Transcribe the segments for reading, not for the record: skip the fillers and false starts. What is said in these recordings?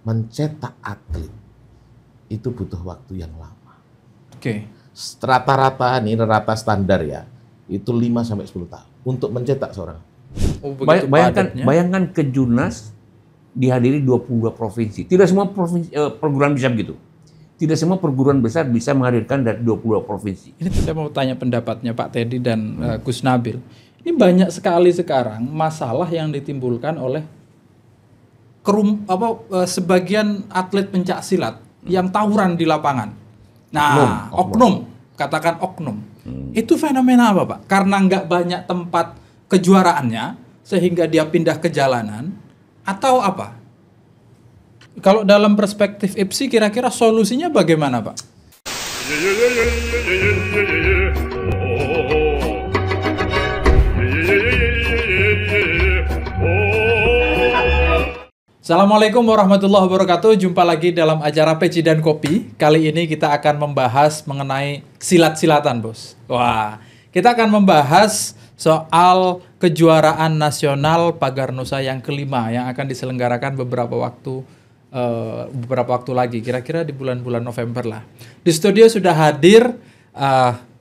mencetak atlet itu butuh waktu yang lama. Oke. Rata-rata nih, rata standar ya, itu 5 sampai 10 tahun untuk mencetak seorang. Oh, begitu padatnya. Bayangkan Kejurnas dihadiri 22 provinsi. Tidak semua perguruan bisa begitu. Tidak semua perguruan besar bisa menghadirkan dari 22 provinsi. Ini saya mau tanya pendapatnya Pak Teddy dan Gus Nabil. Ini banyak sekali sekarang masalah yang ditimbulkan oleh sebagian atlet pencak silat yang tawuran di lapangan. Nah, oknum. Katakan oknum. Itu fenomena apa, Pak? Karena nggak banyak tempat kejuaraannya, sehingga dia pindah ke jalanan, atau apa? Kalau dalam perspektif IPSI, kira-kira solusinya bagaimana, Pak? Assalamualaikum warahmatullahi wabarakatuh. Jumpa lagi dalam acara Peci dan Kopi. Kali ini kita akan membahas mengenai silat-silatan, Bos. Wah, kita akan membahas soal kejuaraan nasional Pagar Nusa yang kelima yang akan diselenggarakan beberapa waktu lagi, kira-kira di bulan-bulan November lah. Di studio sudah hadir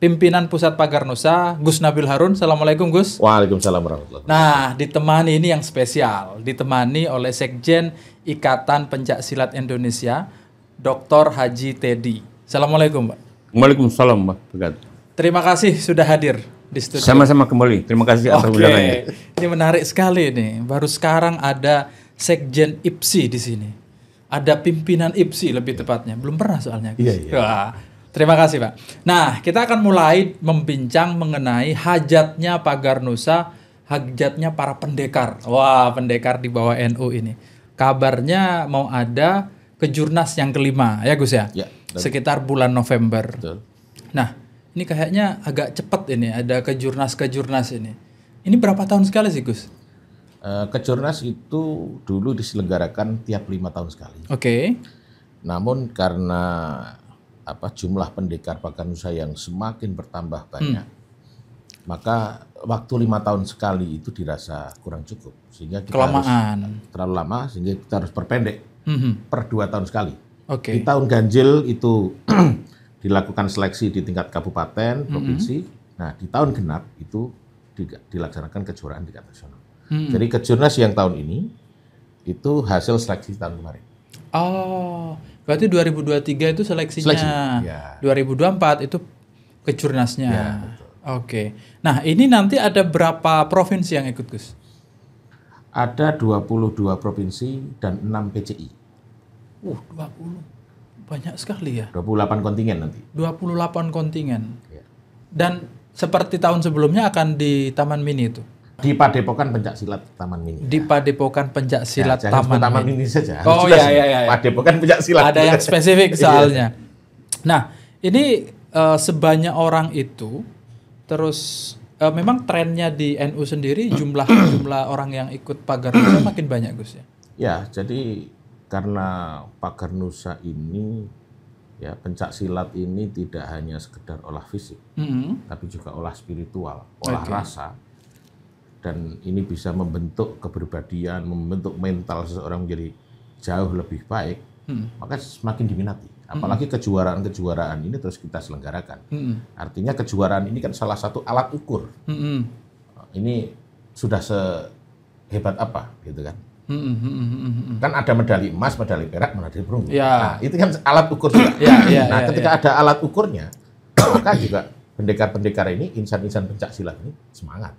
pimpinan Pusat Pagar Nusa, Gus Nabil Harun. Assalamualaikum, Gus. Waalaikumsalam warahmatullahi wabarakatuh. Nah, ditemani ini yang spesial, ditemani oleh Sekjen Ikatan Pencak Silat Indonesia, Dr. Haji Teddy. Assalamualaikum, Pak. Waalaikumsalam, Pak. Terima kasih sudah hadir di studio. Sama-sama kembali. Terima kasih atas undangannya. Ini menarik sekali nih. Baru sekarang ada Sekjen IPSI di sini. Ada pimpinan IPSI lebih tepatnya. Belum pernah soalnya. Iya. Wah, terima kasih, Pak. Nah, kita akan mulai membincang mengenai hajatnya Pagar Nusa, hajatnya para pendekar. Wah, pendekar di bawah NU ini. Kabarnya mau ada Kejurnas yang kelima, ya Gus ya? Ya. Sekitar bulan November. Betul. Nah, ini kayaknya agak cepat ini, ada Kejurnas ini. Ini berapa tahun sekali sih, Gus? Kejurnas itu dulu diselenggarakan tiap 5 tahun sekali. Oke. Namun karena jumlah pendekar Pagar Nusa yang semakin bertambah banyak, maka waktu 5 tahun sekali itu dirasa kurang cukup, sehingga kita Kelamaan. terlalu lama, sehingga kita harus perpendek per 2 tahun sekali. Oke. Di tahun ganjil itu dilakukan seleksi di tingkat kabupaten, provinsi. Nah, di tahun genap itu dilaksanakan kejuaraan tingkat nasional. Jadi Kejurnas yang tahun ini itu hasil seleksi tahun kemarin. Oh, berarti 2023 itu seleksinya. Ya. 2024 itu Kejurnasnya. Ya, betul. Oke. Nah, ini nanti ada berapa provinsi yang ikut, Gus? Ada 22 provinsi dan 6 PCI. 20. Banyak sekali ya. 28 kontingen nanti. 28 kontingen. Ya. Dan seperti tahun sebelumnya akan di Taman Mini itu. Di Padepokan Pencak Silat Taman Mini. Di Padepokan Pencak Silat jangan sebut Taman Mini. Mini saja. Oh Jelas, iya. Padepokan Pencak Silat. Ada yang spesifik soalnya. Nah, ini sebanyak orang itu, terus memang trennya di NU sendiri jumlah orang yang ikut Pagar Nusa makin banyak, Gus ya. Ya, jadi karena Pagar Nusa ini, ya pencak silat ini tidak hanya sekedar olah fisik, tapi juga olah spiritual, olah rasa. Dan ini bisa membentuk kepribadian, membentuk mental seseorang menjadi jauh lebih baik, maka semakin diminati. Apalagi kejuaraan-kejuaraan ini terus kita selenggarakan. Artinya kejuaraan ini kan salah satu alat ukur. Ini sudah sehebat apa, gitu kan? Kan ada medali emas, medali perak, medali perunggu. Ya. Nah, itu kan alat ukur juga. Ketika ada alat ukurnya, maka juga pendekar-pendekar ini, insan-insan pencak silat ini semangat.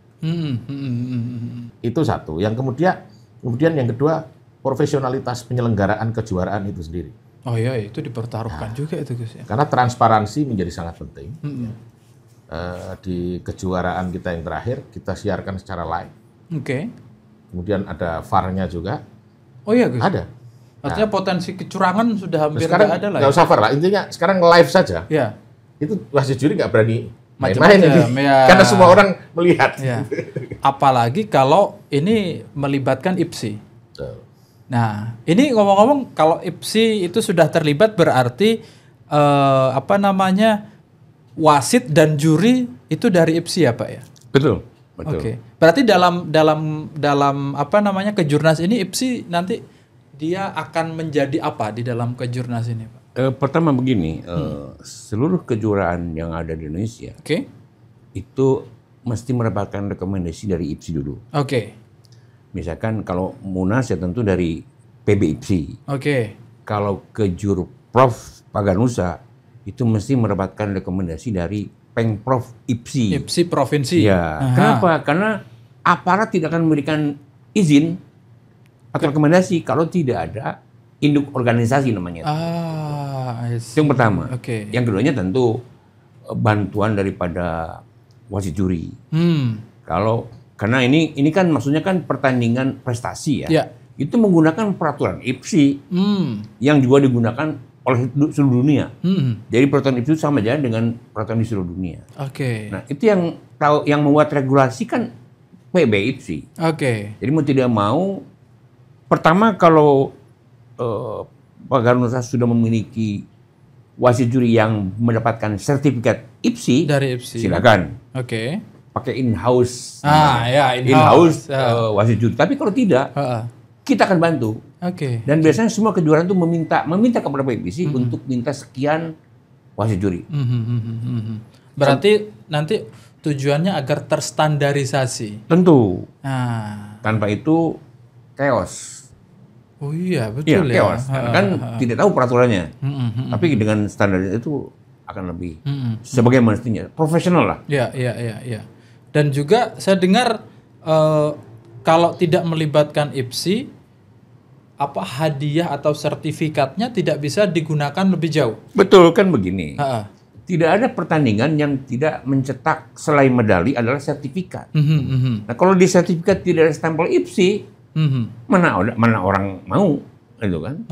Itu satu. Yang kemudian yang kedua, profesionalitas penyelenggaraan kejuaraan itu sendiri. Oh iya, itu dipertaruhkan juga itu, Gus ya. Karena transparansi menjadi sangat penting. Di kejuaraan kita yang terakhir, kita siarkan secara live. Oke. Kemudian ada VAR-nya juga. Oh iya, Gus. Ada. Artinya potensi kecurangan sudah hampir sekarang nggak ada lah. Nggak usah VAR lah. Intinya sekarang live saja. Ya. Itu wasit juri nggak berani Macam-macam, main-main ya. karena semua orang melihat. Ya. Apalagi kalau ini melibatkan IPSI. Betul. Nah, ini ngomong-ngomong kalau IPSI itu sudah terlibat berarti wasit dan juri itu dari IPSI ya, Pak ya? Betul. Oke. Berarti dalam Kejurnas ini IPSI nanti dia akan menjadi apa di dalam Kejurnas ini, Pak? Pertama begini, seluruh kejuaraan yang ada di Indonesia itu mesti mendapatkan rekomendasi dari IPSI dulu. Misalkan kalau Munas ya tentu dari PB IPSI. Kalau Kejurprov Paganusa itu mesti mendapatkan rekomendasi dari Pengprov IPSI. IPSI provinsi. Ya. Kenapa? Karena aparat tidak akan memberikan izin atau rekomendasi kalau tidak ada induk organisasi namanya. Itu yang pertama. Yang keduanya tentu bantuan daripada wasit juri. Karena ini kan maksudnya kan pertandingan prestasi ya. Itu menggunakan peraturan IPSI yang juga digunakan oleh seluruh dunia. Jadi peraturan IPSI sama aja dengan peraturan di seluruh dunia. Nah, itu yang membuat regulasi kan PB IPSI. Jadi mau tidak mau, pertama kalau Paganusa sudah memiliki wasit juri yang mendapatkan sertifikat IPSI, dari IPSI, silakan. Pakai in-house. In-house wasit juri. Tapi kalau tidak, kita akan bantu. Dan biasanya semua kejuaraan itu meminta kepada PBC untuk minta sekian wasit juri. Berarti nanti tujuannya agar terstandarisasi. Tentu. Tanpa itu chaos. Oh iya, betul ya. Chaos. Kan tidak tahu peraturannya. Tapi dengan standar itu akan lebih sebagaimana mestinya. Profesional lah. Iya. Dan juga saya dengar kalau tidak melibatkan IPSI, apa hadiah atau sertifikatnya tidak bisa digunakan lebih jauh. Betul, kan begini. Tidak ada pertandingan yang tidak mencetak selain medali adalah sertifikat. Nah, kalau di sertifikat tidak ada stempel IPSI, mana orang mau, gitu kan?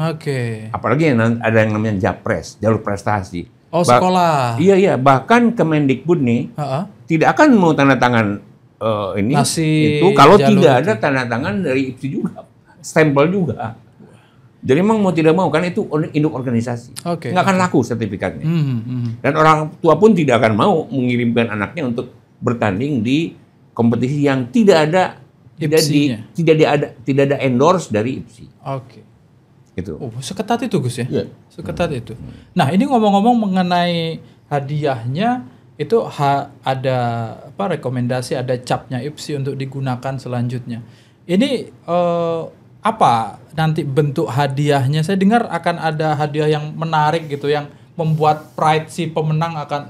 Apalagi ada yang namanya Japres, jalur prestasi. Sekolah. Iya. Bahkan Kemendikbud nih tidak akan mau tanda tangan itu kalau tidak ada tanda tangan dari IPSI juga. Stempel juga. Jadi memang mau tidak mau, kan itu induk organisasi. Nggak akan laku sertifikatnya. Dan orang tua pun tidak akan mau mengirimkan anaknya untuk bertanding di kompetisi yang tidak ada endorse dari IPSI. Gitu. Seketat itu Gus ya? Seketat itu. Nah, ini ngomong-ngomong mengenai hadiahnya, itu ada rekomendasi, ada capnya IPSI untuk digunakan selanjutnya. Ini apa nanti bentuk hadiahnya? Saya dengar akan ada hadiah yang menarik gitu, yang membuat pride si pemenang akan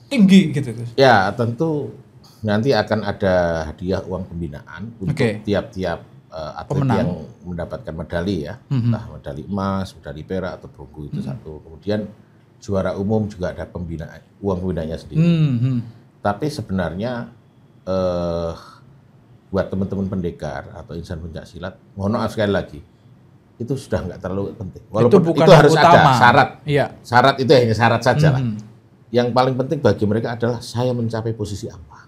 tinggi gitu. Ya, tentu nanti akan ada hadiah uang pembinaan untuk tiap-tiap atlet pemenang yang mendapatkan medali ya. Entah medali emas, medali perak atau perunggu itu satu. Kemudian juara umum juga ada pembinaan, uang pembinaannya sendiri. Tapi sebenarnya buat teman-teman pendekar atau insan pencak silat, mohon maaf sekali lagi, itu sudah nggak terlalu penting. Walaupun itu harus utama. Ada syarat. Syarat itu hanya syarat saja lah. Yang paling penting bagi mereka adalah saya mencapai posisi apa.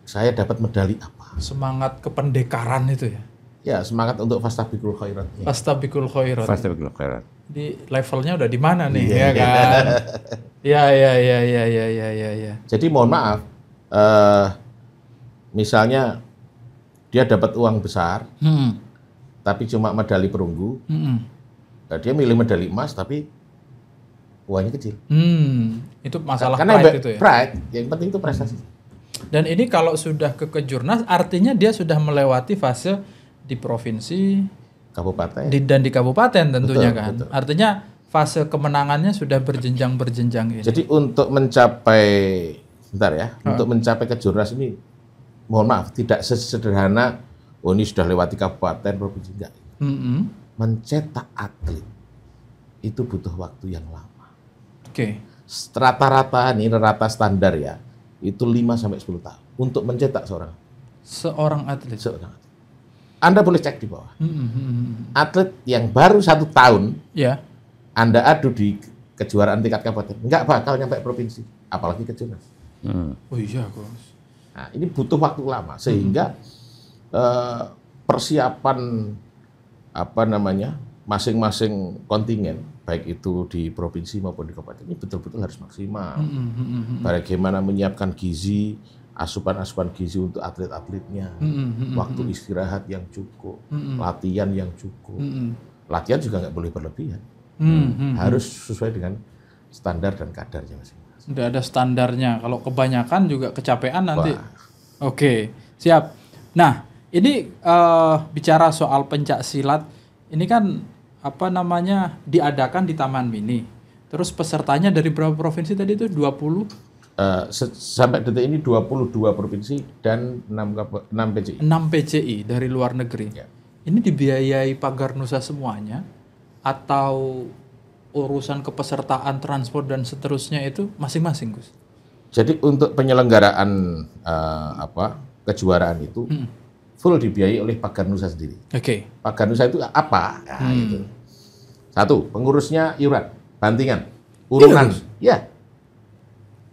Saya dapat medali apa. Semangat kependekaran itu ya. Ya, semangat untuk fastabiqul khairat. Fastabiqul khairat. Di levelnya udah di mana nih, ya kan? Ya. Jadi mohon maaf, misalnya dia dapat uang besar, tapi cuma medali perunggu, dia milih medali emas tapi uangnya kecil. Itu masalah karena pride itu ya? Pride, yang penting itu prestasi. Dan ini kalau sudah ke Kejurnas, artinya dia sudah melewati fase di provinsi, kabupaten, dan di kabupaten tentunya. Betul. Artinya fase kemenangannya sudah berjenjang ini. Jadi untuk mencapai, untuk mencapai Kejurnas ini, mohon maaf, tidak sesederhana, ini sudah lewati kabupaten, provinsi, enggak. Mencetak atlet itu butuh waktu yang lama. Rata-rata standar ya, itu 5-10 tahun untuk mencetak seorang atlet. Anda boleh cek di bawah. Atlet yang baru 1 tahun, Anda adu di kejuaraan tingkat kabupaten, nggak bakal nyampe provinsi, apalagi Kejurnas. Oh iya, Gus. Nah, ini butuh waktu lama sehingga persiapan masing-masing kontingen, baik itu di provinsi maupun di kabupaten, ini betul-betul harus maksimal. Bagaimana menyiapkan gizi, asupan-asupan gizi untuk atlet-atletnya, waktu istirahat yang cukup, latihan yang cukup. Latihan juga nggak boleh berlebihan, harus sesuai dengan standar dan kadarnya masing-masing. Udah ada standarnya, kalau kebanyakan juga kecapean nanti. Oke, siap. Nah, ini bicara soal pencak silat, ini kan diadakan di Taman Mini. Terus pesertanya dari berapa provinsi tadi itu? 20? Sampai detik ini 22 provinsi dan 6 PCI. 6 PCI dari luar negeri. Ya. Ini dibiayai Pagar Nusa semuanya atau urusan kepesertaan, transport dan seterusnya itu masing-masing, Gus? Jadi untuk penyelenggaraan kejuaraan itu full dibiayai oleh Pagar Nusa sendiri. Oke. Pagar Nusa itu apa? Nah, itu. Satu, pengurusnya iuran, bantingan, urunan. Ya.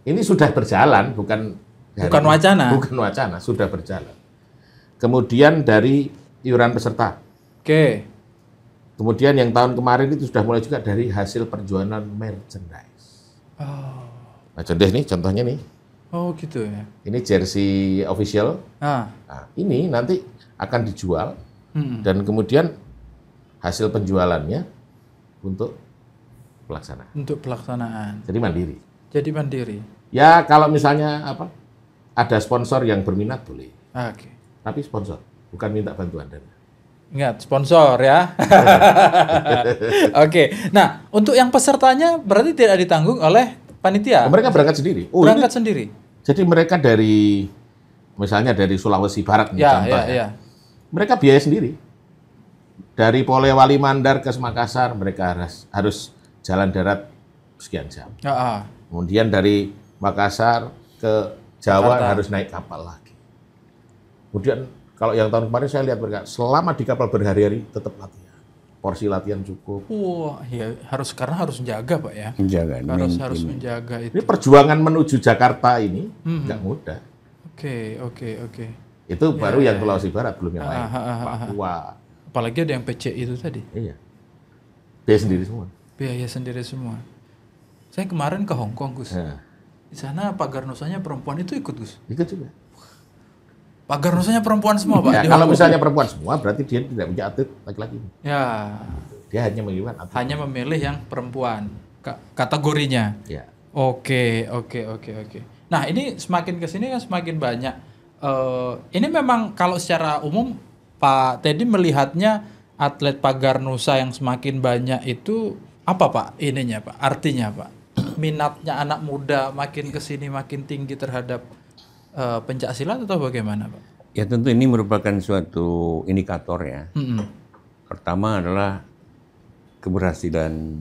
Ini sudah berjalan, bukan wacana. Bukan wacana, sudah berjalan. Kemudian dari iuran peserta. Oke. Kemudian yang tahun kemarin itu sudah mulai juga dari hasil penjualan merchandise. Oh. Nah, contohnya nih. Oh, gitu ya. Ini jersey official. Nah, ini nanti akan dijual dan kemudian hasil penjualannya untuk pelaksanaan. Untuk pelaksanaan. Jadi mandiri. Ya kalau misalnya ada sponsor yang berminat boleh. Oke. Tapi sponsor, bukan minta bantuan dana. Ingat, sponsor ya. Oke. Nah, untuk yang pesertanya berarti tidak ditanggung oleh panitia? Mereka berangkat sendiri. Sendiri? Jadi mereka misalnya dari Sulawesi Barat contohnya. Mereka biaya sendiri. Dari Polewali Mandar ke Makassar, mereka harus jalan darat sekian jam. Kemudian dari Makassar ke Jawa Jakarta harus naik kapal lagi. Kemudian kalau yang tahun kemarin saya lihat mereka selama di kapal berhari-hari tetap latihan. Porsi latihan cukup. Wah, ya karena harus menjaga, Pak ya. Harus menjaga itu. Ini perjuangan menuju Jakarta ini nggak mudah. Oke. Itu baru yang Sulawesi Barat, belum yang lain. Papua. Apalagi ada yang PCI itu tadi. Iya. Biaya sendiri semua. Saya kemarin ke Hong Kong, Gus. Di sana Pagar Nusanya perempuan itu ikut, Gus. Ikut juga. Pagar Nusanya perempuan semua, Pak. Ya, kalau misalnya perempuan semua, berarti dia tidak punya atlet laki-laki. Ya. Dia hanya memilih atlet. Hanya memilih yang perempuan kategorinya. Ya. Oke. Nah, ini semakin kesini kan semakin banyak. Ini memang kalau secara umum Pak Teddy melihatnya atlet Pagar Nusa yang semakin banyak itu apa, Pak? Ininya, Pak. Artinya, Pak. Minatnya anak muda makin kesini makin tinggi terhadap pencak silat atau bagaimana, Pak? Ya tentu ini merupakan suatu indikator ya. Pertama adalah keberhasilan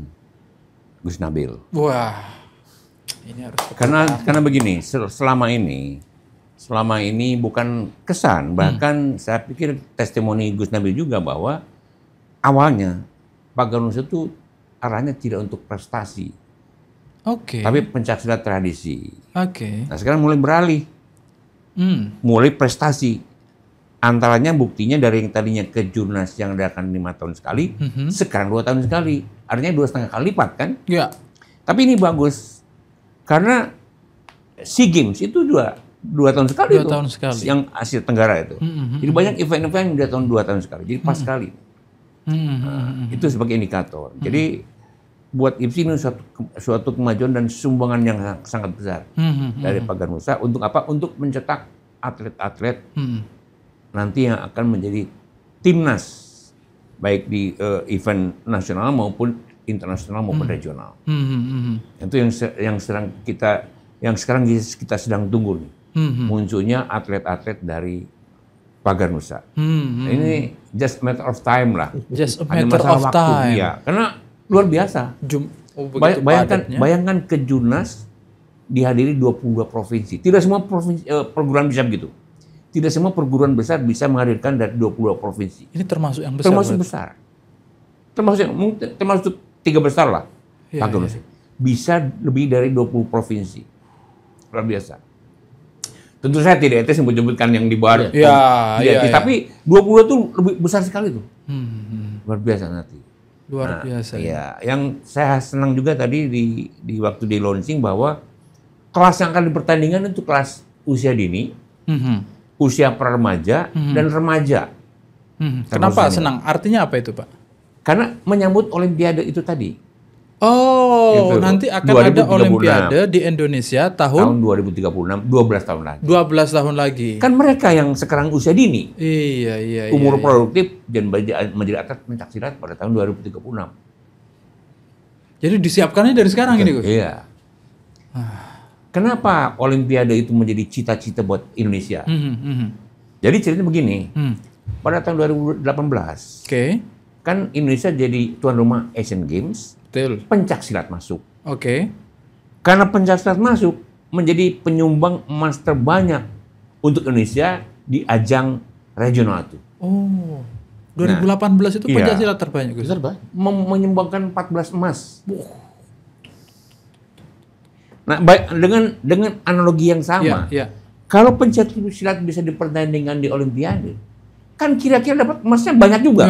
Gus Nabil. Wah, ini harus karena begini, selama ini bukan kesan, bahkan saya pikir testimoni Gus Nabil juga bahwa awalnya Pagar Nusa itu arahnya tidak untuk prestasi. Tapi pencaksilat tradisi. Nah sekarang mulai beralih. Mulai prestasi. Antaranya buktinya dari yang tadinya ke Jurnas yang diadakan 5 tahun sekali, sekarang 2 tahun sekali. Artinya 2,5 kali lipat kan? Iya. Tapi ini bagus. Karena SEA Games itu 2 tahun sekali. 2 tahun sekali. Yang Asia Tenggara itu. Jadi banyak event-event yang 2 tahun sekali. Jadi pas sekali. Itu sebagai indikator. Jadi buat IPSI ini suatu kemajuan dan sumbangan yang sangat besar dari Pagar Nusa untuk apa? Untuk mencetak atlet-atlet nanti yang akan menjadi timnas baik di event nasional maupun internasional maupun regional. Itu yang sekarang kita sedang tunggu nih. Munculnya atlet-atlet dari Pagar Nusa. Ini just a matter of time lah. Just a matter of time. Ya, karena luar biasa. Bayangkan ke Jurnas dihadiri 22 provinsi. Tidak semua perguruan bisa begitu. Tidak semua perguruan besar bisa menghadirkan dari 22 provinsi. Ini termasuk yang besar. Termasuk besar. Termasuk 3 besar lah. Pagar Nusa. Bisa lebih dari 20 provinsi. Luar biasa. Tentu saya tidak itu sebut-sebutkan yang di bawah. Tapi 20 itu lebih besar sekali tuh. Luar biasa nanti. Luar biasa. Ya, yang saya senang juga tadi di waktu di launching bahwa kelas yang akan dipertandingkan itu kelas usia dini, usia pra-remaja, dan remaja. Kenapa senang? Artinya apa itu, Pak? Karena menyambut Olimpiade itu tadi. Oh, Itu, nanti akan 2036. ada Olimpiade di Indonesia tahun 2036, 12 tahun lagi. 12 tahun lagi. Kan mereka yang sekarang usia dini. Iya. Umur produktif dan menjadi atlet pencaksilat pada tahun 2036. Jadi disiapkannya dari sekarang ini, Gus? Iya. Kenapa Olimpiade itu menjadi cita-cita buat Indonesia? Jadi ceritanya begini. Pada tahun 2018, kan Indonesia jadi tuan rumah Asian Games. Betul. Pencaksilat masuk. Karena pencaksilat masuk menjadi penyumbang emas terbanyak untuk Indonesia di ajang regional itu. Oh, 2018 itu pencaksilat terbanyak, Gus? Menyumbangkan 14 emas. Nah, dengan analogi yang sama, kalau pencaksilat bisa dipertandingkan di Olimpiade, kan kira-kira dapat emasnya banyak juga.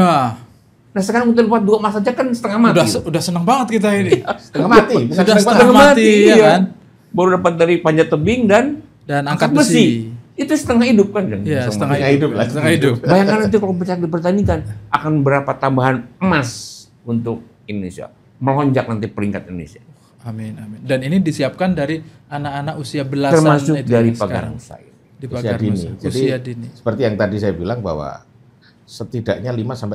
Nah sekarang untuk dapat 2 emas saja kan setengah mati. Udah senang banget kita ini. Setengah mati. Sudah setengah mati, ya kan? Baru dapat dari panjat tebing dan angkat besi. Itu setengah hidup kan? Iya, setengah hidup. Bayangkan nanti kalau dipertandingkan akan berapa tambahan emas untuk Indonesia. Melonjak nanti peringkat Indonesia. Amin. Dan ini disiapkan dari anak-anak usia belasan. Termasuk itu dari Pagarnusa. Di Pagarnusa. Usia dini. Seperti yang tadi saya bilang bahwa setidaknya 5-10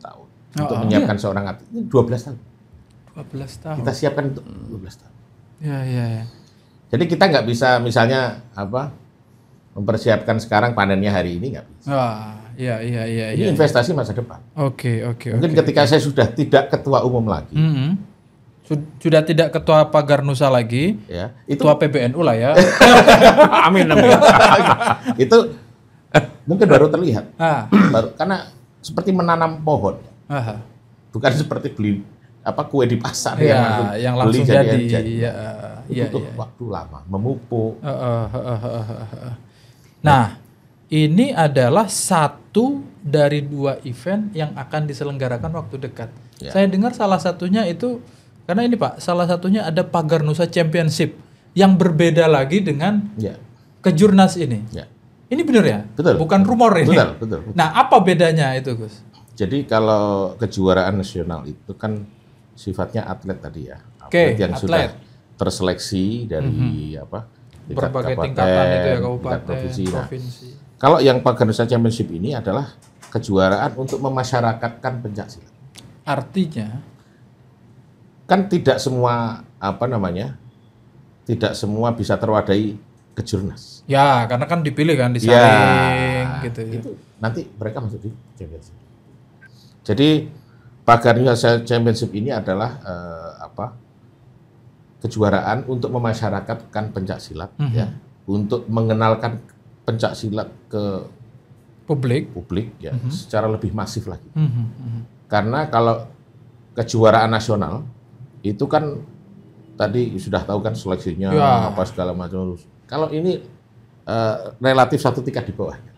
tahun untuk menyiapkan seorang atlet. Ini 12 tahun. 12 tahun. Kita siapkan untuk 12 tahun. Iya. Jadi kita nggak bisa misalnya mempersiapkan sekarang panennya hari ini nggak bisa. Iya. Ini investasi masa depan. Oke. Mungkin ketika saya sudah tidak ketua umum lagi, sudah tidak ketua Pagarnusa lagi, ketua PBNU lah ya. Amin. Itu mungkin baru terlihat, karena seperti menanam pohon, bukan seperti beli kue di pasar yang langsung jadi. Butuh waktu lama, memupuk. Nah, ini adalah satu dari 2 event yang akan diselenggarakan waktu dekat. Saya dengar salah satunya itu, karena ini Pak, salah satunya ada Pagarnusa Championship yang berbeda lagi dengan Kejurnas ini. Ini benar ya? Betul. Bukan rumor ini? Betul. Nah, apa bedanya itu, Gus? Jadi kalau kejuaraan nasional itu kan sifatnya atlet tadi ya. Atlet yang sudah terseleksi dari berbagai tingkatan itu ya, kabupaten, provinsi. Kalau yang Pagarnusa Championship ini adalah kejuaraan untuk memasyarakatkan pencaksilat. Artinya kan tidak semua tidak semua bisa terwadai Kejurnas. Ya, karena kan dipilih kan, disaring gitu ya. Itu nanti mereka masuk di Championship. Jadi Pagarnusa Championship ini adalah kejuaraan untuk memasyarakatkan pencaksilat untuk mengenalkan pencaksilat ke publik secara lebih masif lagi. Karena kalau kejuaraan nasional itu kan tadi sudah tahu kan seleksinya segala macam. Kalau ini relatif satu tingkat di bawahnya.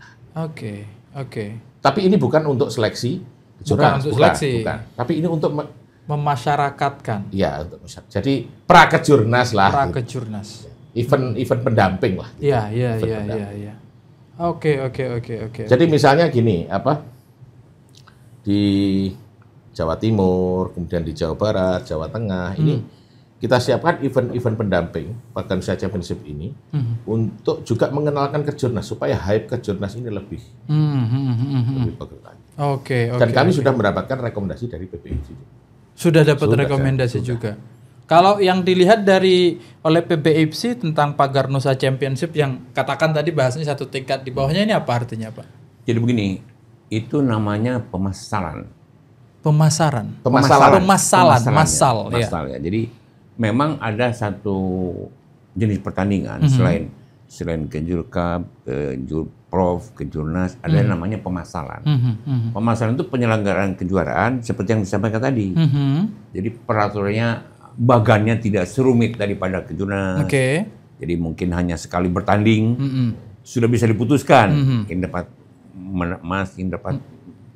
Oke. Tapi ini bukan untuk seleksi kejuaraan, bukan. Tapi ini untuk memasyarakatkan. Iya, untuk masyarakat. Jadi prakejurnas lah. Prakejurnas. Event pendamping lah. Iya. Oke. Jadi misalnya gini, di Jawa Timur, kemudian di Jawa Barat, Jawa Tengah, ini kita siapkan event-event pendamping Pagarnusa Championship ini untuk juga mengenalkan Kejurnas supaya hype Kejurnas ini lebih bagus lagi. Oke. Dan kami sudah mendapatkan rekomendasi dari PBIC. Sudah dapat rekomendasi juga. Kalau yang dilihat oleh PBIC tentang Pagarnusa Championship yang katakan tadi bahasnya satu tingkat di bawahnya, ini apa artinya, Pak? Jadi begini, itu namanya pemasaran. Masal ya. Jadi memang ada satu jenis pertandingan selain Kejurkap, Kejurprof, Kejurnas, ada yang namanya pemasalan. Pemasalan itu penyelenggaraan kejuaraan seperti yang disampaikan tadi. Jadi peraturannya, bagannya tidak serumit daripada Kejurnas. Jadi mungkin hanya sekali bertanding sudah bisa diputuskan. Ini dapat emas, ini dapat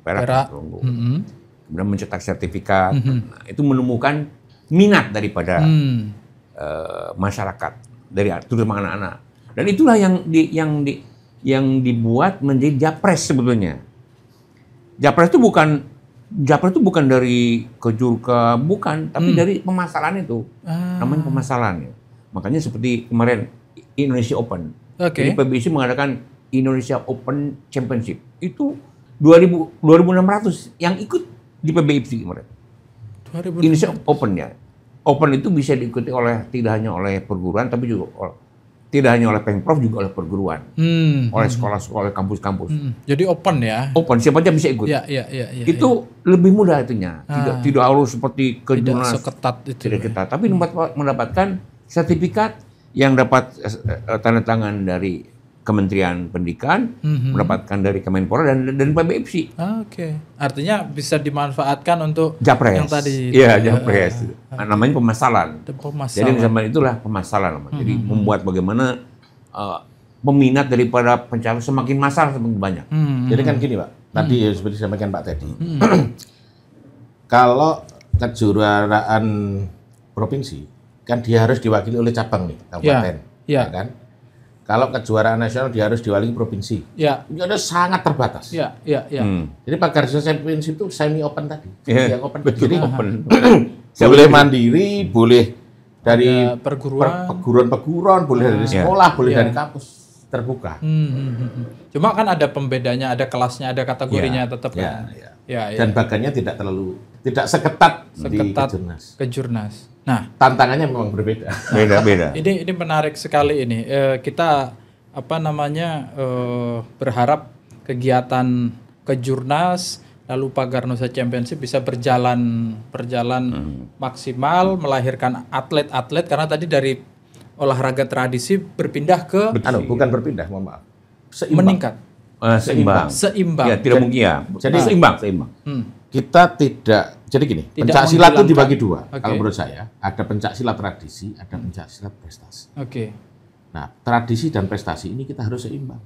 perak. Kemudian mencetak sertifikat. Nah, itu menemukan minat daripada masyarakat, terutama anak-anak. Dan itulah yang dibuat menjadi Japres sebetulnya. Japres itu bukan dari kejurka, bukan, tapi dari pemasaran itu. Namanya pemasaran. Makanya seperti kemarin Indonesia Open. Jadi PBSI mengadakan Indonesia Open Championship. Itu 2.600 yang ikut di PBSI kemarin. Indonesia Open ya. Open itu bisa diikuti tidak hanya oleh perguruan, tapi juga tidak hanya oleh Pemprov, juga oleh perguruan, oleh sekolah-sekolah, oleh kampus-kampus. Jadi open ya? Open, siapa aja bisa ikut. Itu lebih mudah itunya. Tidak harus seperti kejurnas. Tidak seketat itu. Tidak ketat, tapi mendapatkan sertifikat yang dapat tanda tangan dari Kementerian Pendidikan, mendapatkan dari Kemenpora dan PBFC. Artinya bisa dimanfaatkan untuk Japres. Yang tadi. Iya, Japres. Namanya pemasaran. Jadi zaman itulah pemasaran. Jadi membuat bagaimana peminat daripada pencari semakin massal semakin banyak. Jadi kan gini Pak, tadi seperti disampaikan Pak Teddy. Kalau kejuaraan provinsi, kan dia harus diwakili oleh cabang nih, kabupaten. Ya kan? Kalau kejuaraan nasional dia harus diwakili provinsi. Itu ada sangat terbatas. Jadi pagar championship itu semi open tadi. Yang open. Jadi boleh mandiri, boleh dari perguruan, boleh dari sekolah, boleh dari kampus, terbuka. Cuma kan ada pembedanya, ada kelasnya, ada kategorinya tetap kan. Dan bagannya tidak seketat di kejurnas. Nah, tantangannya memang berbeda. Beda-beda. Ini menarik sekali ini. Kita berharap kegiatan kejurnas lalu Pagar Nusa Championship bisa berjalan maksimal, melahirkan atlet-atlet, karena tadi dari olahraga tradisi berpindah ke bukan berpindah, mohon maaf. Meningkat. Seimbang. Ya, tidak mungkin ya. Jadi seimbang. Kita tidak, jadi gini, pencak silat itu dibagi dua. Kalau menurut saya, ada pencak silat tradisi, ada pencak silat prestasi. Nah, tradisi dan prestasi ini kita harus seimbang.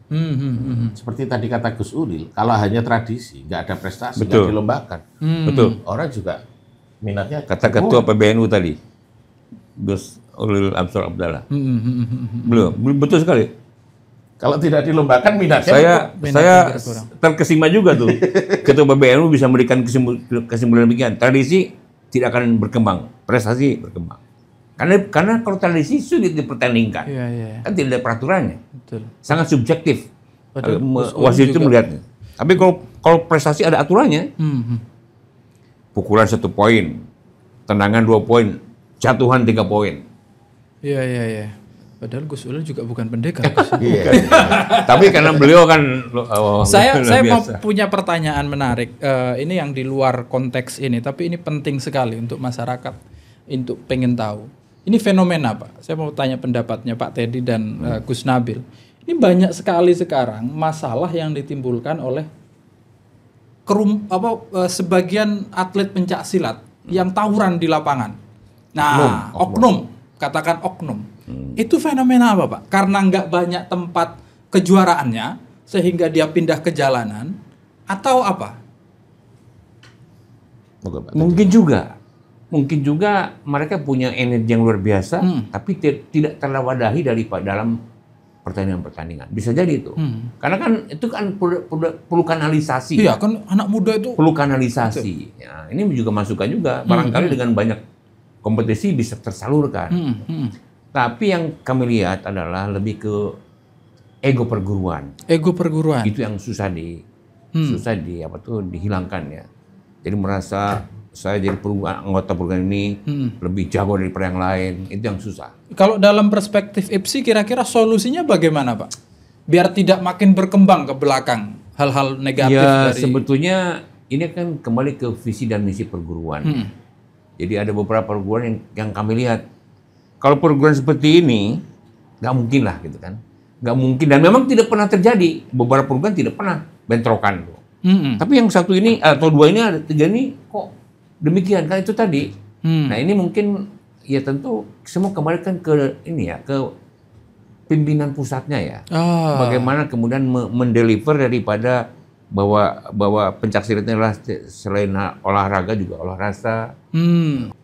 Seperti tadi kata Gus Ulil, kalau hanya tradisi, nggak ada prestasi, nggak dilombakan. Betul. Orang juga minatnya. Kata Ketua PBNU tadi, Gus Ulil Abdallah. Belum, betul sekali. Kalau tidak dilombakan minatnya. Saya terkesima juga tuh. Ketua PBNU bisa memberikan kesimpulan demikian. Tradisi tidak akan berkembang, prestasi berkembang. Karena kalau tradisi sulit dipertandingkan, kan tidak ada peraturannya. Sangat subjektif. Wasit itu melihatnya. Tapi kalau prestasi ada aturannya, pukulan 1 poin, tendangan 2 poin, jatuhan 3 poin. Iya. Padahal Gus Ulil juga bukan pendekar. Tapi karena beliau kan saya mau punya pertanyaan menarik. Ini yang di luar konteks ini, tapi ini penting sekali untuk masyarakat untuk pengen tahu. Ini fenomena, Pak. Saya mau tanya pendapatnya Pak Teddy dan Gus Nabil. Ini banyak sekali sekarang masalah yang ditimbulkan oleh sebagian atlet pencak silat yang tawuran di lapangan. Nah, oknum. Katakan oknum. Itu fenomena apa, Pak? Karena nggak banyak tempat kejuaraannya, sehingga dia pindah ke jalanan, atau apa? Mungkin juga mereka punya energi yang luar biasa, tapi tidak terwadahi dalam pertandingan. Bisa jadi itu. Karena kan itu kan perlu kanalisasi. Iya, kan anak muda itu perlu kanalisasi. Ya, ini juga masukan juga. Barangkali dengan banyak kompetisi bisa tersalurkan. Tapi yang kami lihat adalah lebih ke ego perguruan. Itu yang susah dihilangkan ya. Jadi merasa saya jadi anggota perguruan ini lebih jago daripada yang lain. Itu yang susah. Kalau dalam perspektif IPSI kira-kira solusinya bagaimana, Pak? Biar tidak makin berkembang ke belakang hal-hal negatif dari. Sebetulnya ini kan kembali ke visi dan misi perguruan. Jadi ada beberapa perguruan yang kami lihat. Kalau perguruan seperti ini, nggak mungkin lah gitu kan. Nggak mungkin, dan memang tidak pernah terjadi. Beberapa perguruan tidak pernah bentrokan. Tapi yang satu ini, atau dua ini, ada tiga ini, kok demikian, kan itu tadi. Nah ini mungkin, ya tentu semua kembalikan ke ini ya, ke pimpinan pusatnya ya. Bagaimana kemudian mendeliver daripada bahwa pencaksilatnya adalah selain olahraga juga olah rasa.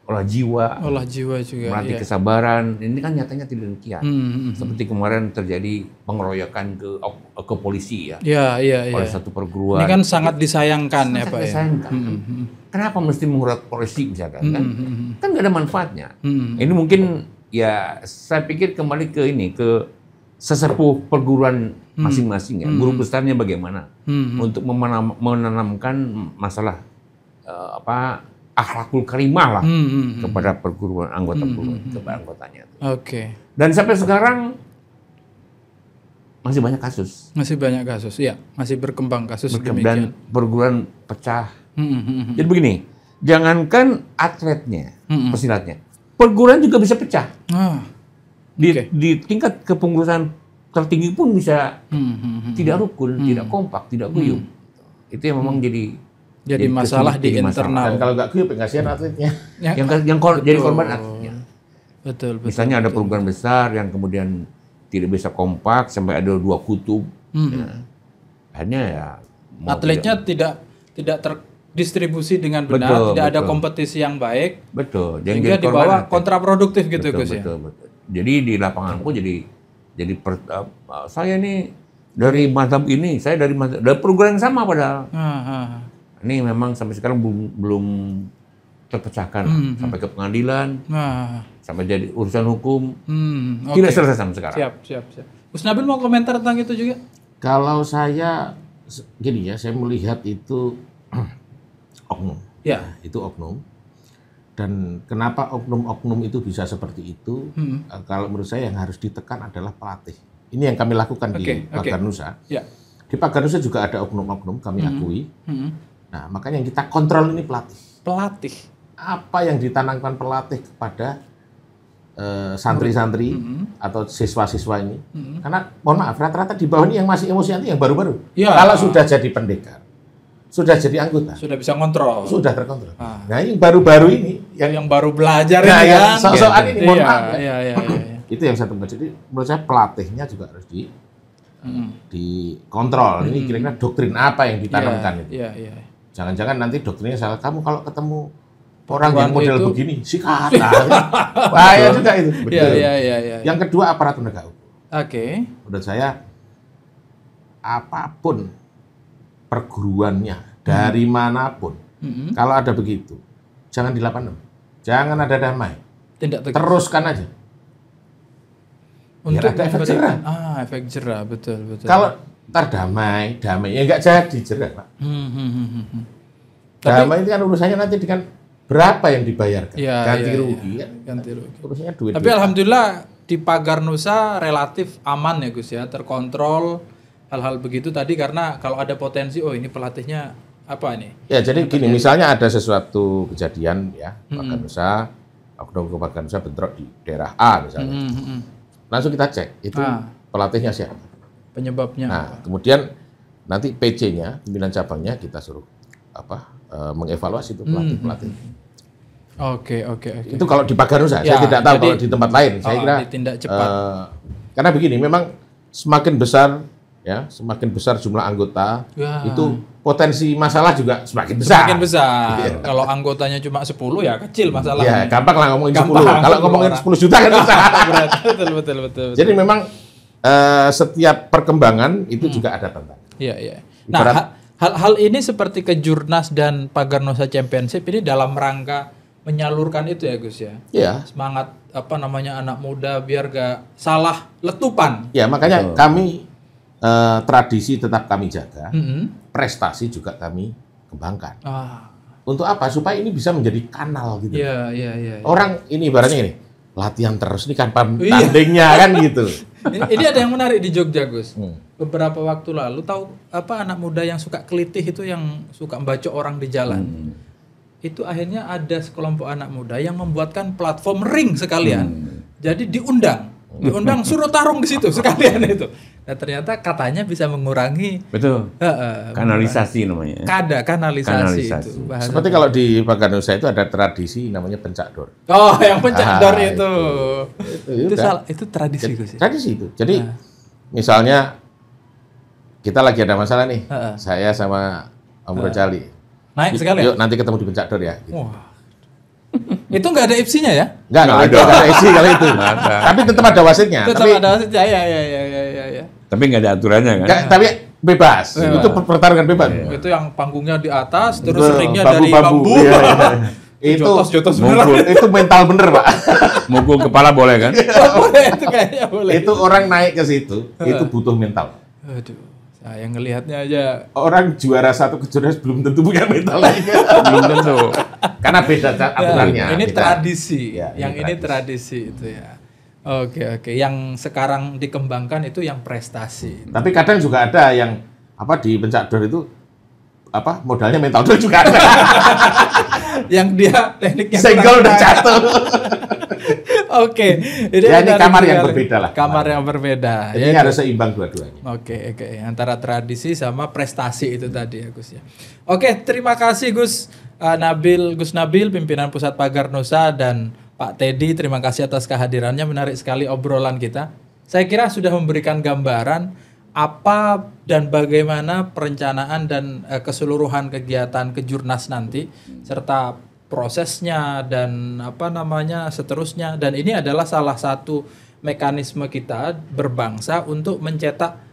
olah jiwa, juga, melatih kesabaran. Ini kan nyatanya tidak demikian. Seperti kemarin terjadi pengeroyokan ke polisi ya, oleh satu perguruan. Ini kan sangat disayangkan ya Pak. Disayangkan. Kenapa mesti mengurat polisi misalkan? Kan nggak ada manfaatnya. Ini mungkin ya saya pikir kembali ke sesepuh perguruan masing-masing ya, guru besarnya bagaimana untuk menanamkan masalah akhlakul karimah lah kepada perguruan kepada anggotanya. Oke. Dan sampai sekarang masih banyak kasus. Ya, masih berkembang kasus dan perguruan pecah. Jadi begini, jangankan atletnya, pesilatnya, perguruan juga bisa pecah. Di tingkat kepengurusan tertinggi pun bisa tidak rukun, tidak kompak, tidak guyup. Itu yang memang jadi masalah di internal. Dan kalau nggak guyup, kasihan atletnya. Yang jadi korban atletnya. Betul. Misalnya ada perguruan besar yang kemudian tidak bisa kompak sampai ada 2 kutub. Akhirnya ya atletnya tidak terdistribusi dengan benar, tidak ada kompetisi yang baik. Betul. Sehingga dibawa kontraproduktif gitu Gus ya. Betul. Jadi di lapangan pun saya nih dari mazhab ini, saya dari perguruan yang sama padahal. Ini memang sampai sekarang belum terpecahkan sampai ke pengadilan, sampai jadi urusan hukum, tidak selesai sampai sekarang. Siap. Gus Nabil mau komentar tentang itu juga? Kalau saya gini ya, saya melihat itu oknum. Ya, itu oknum. Dan kenapa oknum-oknum itu bisa seperti itu? Kalau menurut saya yang harus ditekan adalah pelatih. Ini yang kami lakukan di Pagarnusa. Ya. Di Pagarnusa juga ada oknum-oknum, kami akui. Nah, makanya yang kita kontrol ini pelatih. Pelatih. Apa yang ditanamkan pelatih kepada santri-santri atau siswa-siswa ini? Karena mohon maaf, rata-rata di bawah ini yang masih emosi nanti yang baru-baru. Ya. Kalau sudah jadi pendekar, sudah jadi anggota, sudah bisa kontrol, sudah terkontrol. Nah, yang baru-baru ini, yang baru belajar ini kan, sok-sokan ini, mohon maaf. Iya. Itu yang satu. Jadi menurut saya pelatihnya juga harus dikontrol. Ini kira-kira doktrin apa yang ditanamkan itu? Iya. Jangan-jangan nanti doktrinnya salah. Kamu kalau ketemu orang yang model begini, sikata. Bahaya juga itu. Betul. Iya. Yang kedua, aparat penegak hukum. Oke. Menurut saya, apapun perguruannya, dari manapun, kalau ada begitu, jangan dilapan. Jangan ada damai. Teruskan aja. Untuk ada efek jerah. Efek jerah, betul. Kalau ntar damai ya nggak jadi jerah, Pak. Damai itu kan urusannya nanti dengan berapa yang dibayarkan, ganti rugi kan. Ganti rugi. Urusannya duit. Tapi alhamdulillah di Pagarnusa relatif aman ya Gus ya, terkontrol hal-hal begitu tadi karena kalau ada potensi, ini pelatihnya apa ini? Ya jadi gini, misalnya ada sesuatu kejadian ya, Pagarnusa, oknum Pagarnusa bentrok di daerah A misalnya. Langsung kita cek, itu pelatihnya siapa? Penyebabnya. Nah, kemudian nanti PC-nya, pimpinan cabangnya kita suruh mengevaluasi itu pelatih. Oke. Itu kalau di Pagarnusa, saya tidak tahu kalau di tempat lain. Saya kira ditindak cepat. Karena begini, memang semakin besar jumlah anggota, itu potensi masalah juga semakin besar. Iya. Kalau anggotanya cuma 10 ya kecil masalahnya. Ya, gampang lah ngomongin 10. Kalau ngomongin 10 juta kan susah. Betul. Jadi memang setiap perkembangan itu juga ada tantangan. Iya. Nah, hal ini seperti Kejurnas dan Pagarnusa Championship ini dalam rangka menyalurkan itu ya Gus ya. Iya. Semangat anak muda biar gak salah letupan. Ya, makanya kami tradisi tetap kami jaga, prestasi juga kami kembangkan. Untuk apa? Supaya ini bisa menjadi kanal gitu. Iya. Orang ini ibaratnya ini latihan terus nih kan tandingnya kan gitu. Ini ada yang menarik di Jogja Gus. Beberapa waktu lalu tahu anak muda yang suka kelitih itu yang suka membacok orang di jalan. Itu akhirnya ada sekelompok anak muda yang membuatkan platform ring sekalian. Jadi diundang suruh tarung di situ sekalian itu. Nah ternyata katanya bisa mengurangi kanalisasi namanya. Kanalisasi. Itu. Seperti kalau di Pagarnusa itu ada tradisi namanya pencak dor. Yang pencak dor itu. Itu tradisi Gus. Tradisi itu. Jadi misalnya kita lagi ada masalah nih. Saya sama Om Rojali. Naik sekali. Yuk nanti ketemu di pencak dor ya. Gitu. Itu nggak ada IPSI-nya ya? Nggak ada isi kalau itu. Tapi tetap ada wasitnya. Tetap ada wasitnya, ya. Tapi nggak ada aturannya kan? Tapi bebas. Itu pertarungan bebas. Itu yang panggungnya di atas, terus ringnya dari bambu. Itu jotos itu mental bener, Pak. Mukul kepala boleh kan? Boleh, itu kayaknya boleh. Itu orang naik ke situ, itu butuh mental. Aduh, saya ngelihatnya aja. Orang juara 1 kejuaraan belum tentu punya mental lagi. Belum tentu. Karena beda aturannya. Ini beda. tradisi. Ya, ini tradisi itu ya. Oke. Yang sekarang dikembangkan itu yang prestasi. Tapi kadang juga ada yang di pencak dor itu modalnya mental dor juga ada. Yang dia tekniknya senggol udah jatuh. Oke. Ini kamar yang berbeda lah. Kamar yang berbeda. Ini harus seimbang dua-duanya. Oke. Antara tradisi sama prestasi itu tadi ya Gus ya. Oke, terima kasih Gus Nabil, pimpinan Pusat Pagar Nusa, dan Pak Teddy, terima kasih atas kehadirannya. Menarik sekali obrolan kita. Saya kira sudah memberikan gambaran apa dan bagaimana perencanaan dan keseluruhan kegiatan Kejurnas nanti, serta prosesnya dan seterusnya. Dan ini adalah salah satu mekanisme kita berbangsa untuk mencetak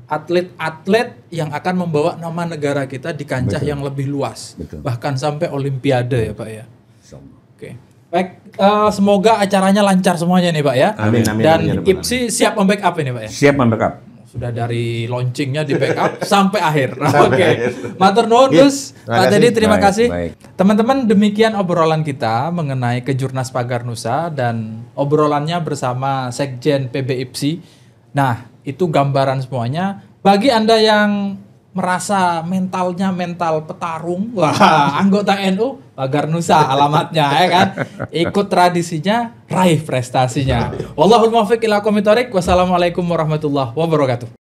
atlet-atlet yang akan membawa nama negara kita di kancah yang lebih luas. Bahkan sampai Olimpiade ya Pak ya. Oke. Baik, semoga acaranya lancar semuanya nih Pak ya. Amin. Dan IPSI siap membackup ini Pak ya? Siap membackup. Sudah dari launchingnya di backup sampai akhir. Oke. Matur nuwun Gus. Pak Teddy terima kasih. Teman-teman, demikian obrolan kita mengenai Kejurnas Pagar Nusa dan obrolannya bersama Sekjen PB IPSI. Nah, itu gambaran semuanya. Bagi Anda yang merasa mentalnya mental petarung, wah, anggota NU, Pagar Nusa alamatnya ya kan. Ikut tradisinya, raih prestasinya. Wallahul muwaffiq ila aqwamit thoriq. Wassalamualaikum warahmatullahi wabarakatuh.